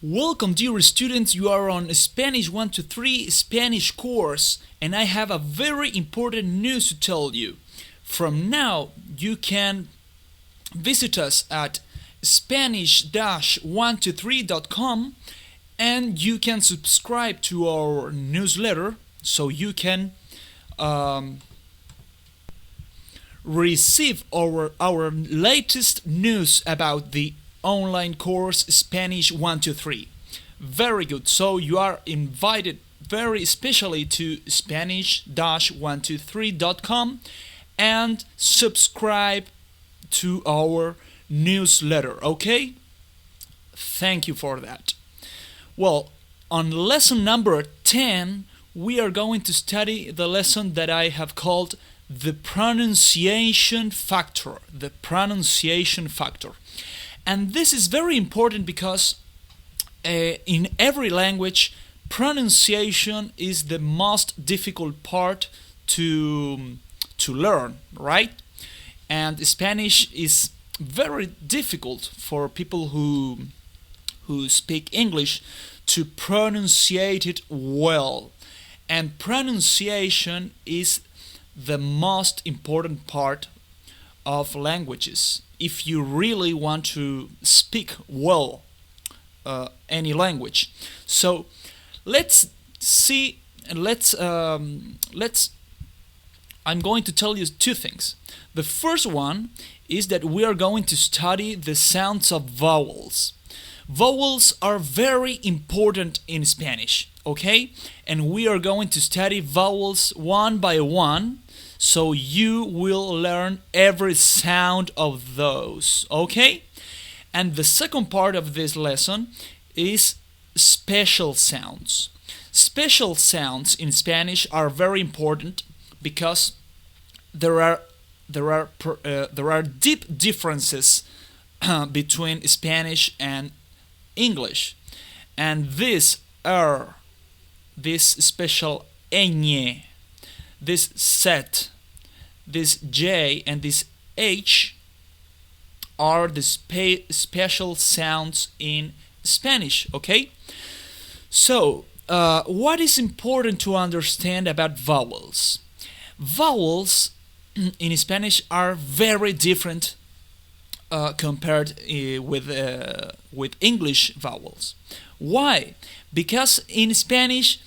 Welcome, dear students. You are on Spanish 1 to 3 Spanish course, and I have a very important news to tell you. From now, you can visit us at spanish-123.com and you can subscribe to our newsletter so you can receive our latest news about the online course Spanish 123. Very good. So you are invited very especially to spanish-123.com and subscribe to our newsletter, okay? Thank you for that. Well, on lesson number 10, we are going to study the lesson that I have called the pronunciation factor. The pronunciation factor. And this is very important because in every language, pronunciation is the most difficult part to learn, right? And Spanish is very difficult for people who speak English to pronunciate it well. And pronunciation is the most important part of languages if you really want to speak well any language. So let's see. I'm going to tell you two things. The first one is that we are going to study the sounds of vowels. Vowels are very important in Spanish, okay? And we are going to study vowels one by one, so you will learn every sound of those, okay? And the second part of this lesson is special sounds. Special sounds in Spanish are very important because there are deep differences between Spanish and English, and this special ñ, this set, this J, and this H are the special sounds in Spanish, okay? So, what is important to understand about vowels? Vowels in Spanish are very different compared with English vowels. Why? Because in Spanish,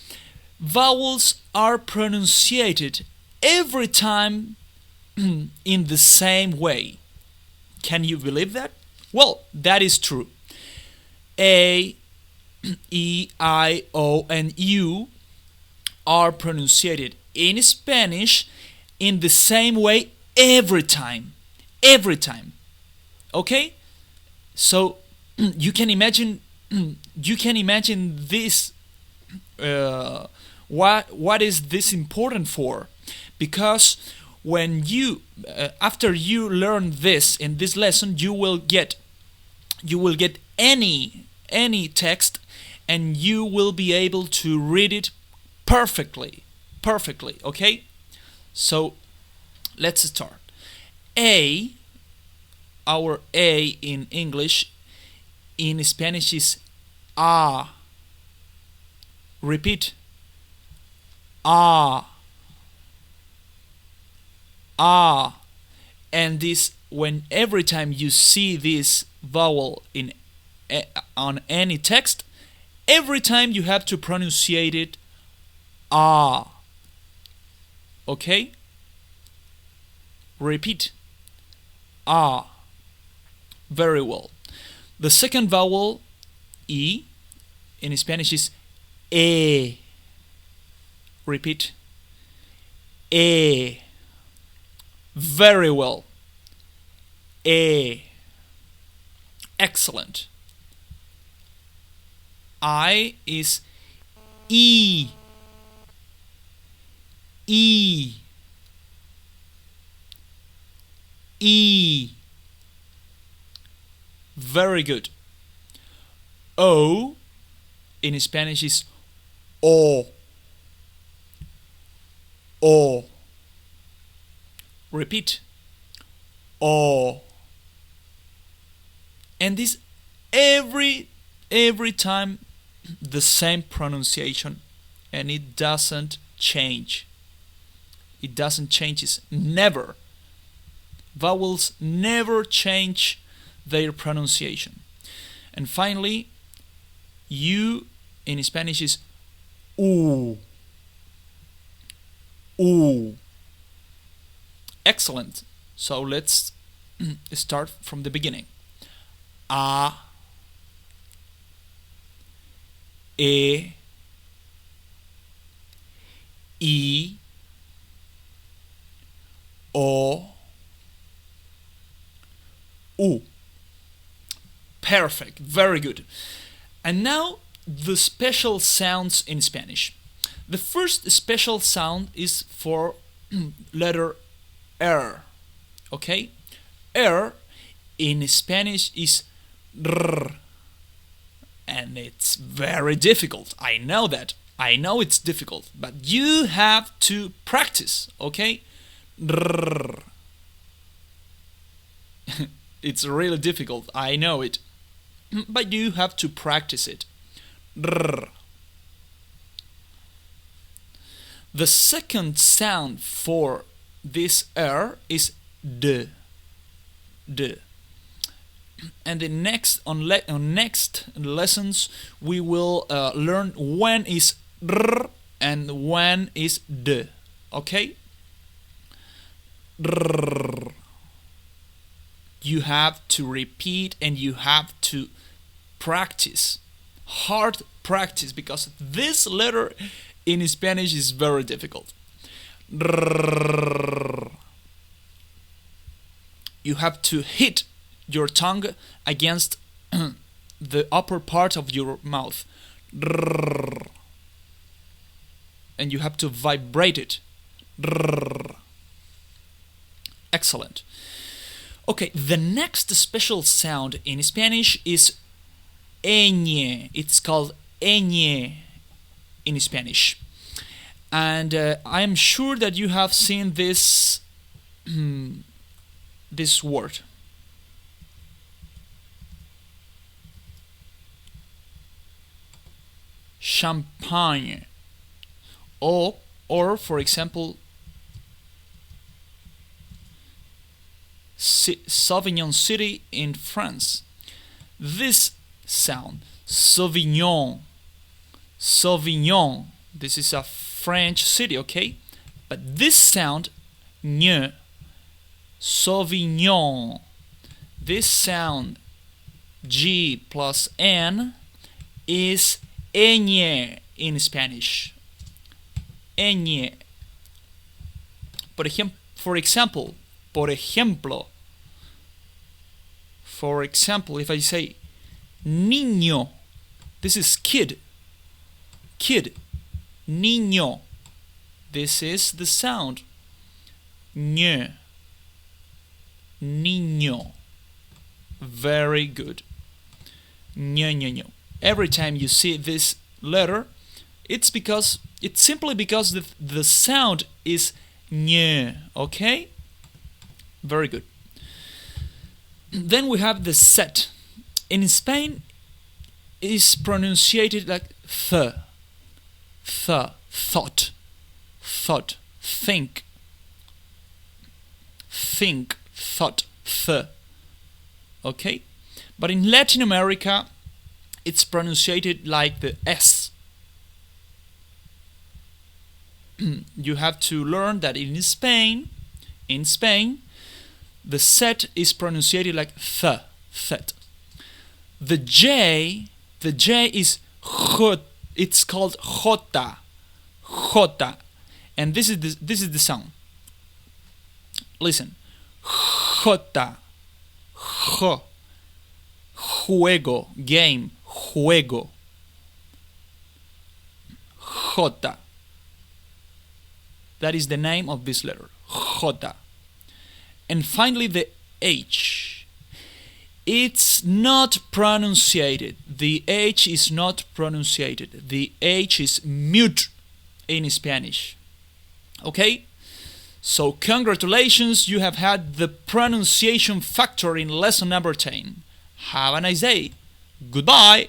vowels are pronunciated every time in the same way. Can you believe that? Well, that is true. A, E, I, O, and U are pronunciated in Spanish in the same way every time. Every time. Okay? So you can imagine this. What is this important for? Because when you after you learn this in this lesson, you will get any text and you will be able to read it perfectly, okay? So let's start. Our A in English, in Spanish is A. Repeat. A. A. And this, when every time you see this vowel on any text, every time you have to pronunciate it A. Okay? Repeat. A. Very well. The second vowel, E, in Spanish is E. Repeat. E. Very well. E. Excellent. I is E. E. E. Very good. O in Spanish is O. O. Repeat. O. And this every every time the same pronunciation, and it doesn't change. It doesn't change. It's never. Vowels never change their pronunciation. And finally, U in Spanish is U. U. Excellent. So let's start from the beginning. A, E, I, O, U. Perfect. Very good. And now the special sounds in Spanish. The first special sound is for letter R. Okay? R in Spanish is R. And it's very difficult. I know that. I know it's difficult. But you have to practice. Okay? R. It's really difficult. I know it. But you have to practice it. R. The second sound for this R is D. D. And the next on next lessons we will learn when is R and when is D. Okay? R. You have to repeat and you have to practice. Hard practice, because this letter in Spanish is very difficult. You have to hit your tongue against the upper part of your mouth. And you have to vibrate it. Excellent. Okay, the next special sound in Spanish is ñ. It's called ñ in Spanish. And I am sure that you have seen this this word. Champagne. Or for example, Sauvignon City in France. This sound, Sauvignon. Sauvignon. This is a French city, okay? But this sound, ñ, Sauvignon. This sound, G plus N, is ñ in Spanish. Ñ. For example, if I say niño, this is kid. Kid. Niño. This is the sound. Ñ. Niño. Very good. Ñ. Every time you see this letter, it's simply because the sound is ñ. Okay? Very good. Then we have the Z. In Spain, it is pronounced like th. Th. Thought. Thought. Think. Think. Thought. Th. Okay? But in Latin America, it's pronounced like the S. You have to learn that in Spain, the Z is pronounced like th. Thet. The J is J. It's called J. J. And this is the sound. Listen. J. J. Juego. Game. Juego. J. That is the name of this letter. J. And finally the H. It's not pronunciated. The H is not pronunciated. The H is mute in Spanish. Okay? So congratulations, you have had the pronunciation factor in lesson number 10. Have a nice day. Goodbye.